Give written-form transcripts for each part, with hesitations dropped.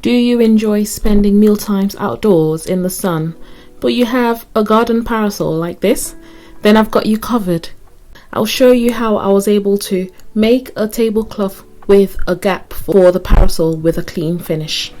Do you enjoy spending meal times outdoors in the sun, but you have a garden parasol like this? Then I've got you covered. I'll show you how I was able to make a tablecloth with a gap for the parasol with a clean finish.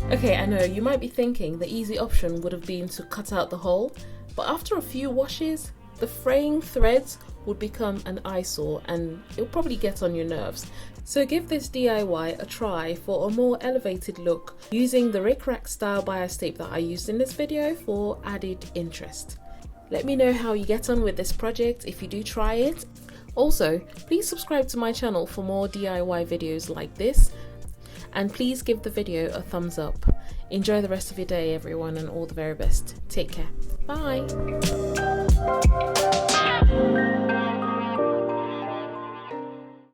Okay, I know, you might be thinking the easy option would have been to cut out the hole, but after a few washes, the fraying threads would become an eyesore and it'll probably get on your nerves. So give this DIY a try for a more elevated look using the Rick Rack style bias tape that I used in this video for added interest. Let me know how you get on with this project if you do try it. Also, please subscribe to my channel for more DIY videos like this, and please give the video a thumbs up. Enjoy the rest of your day everyone, and all the very best. Take care. Bye.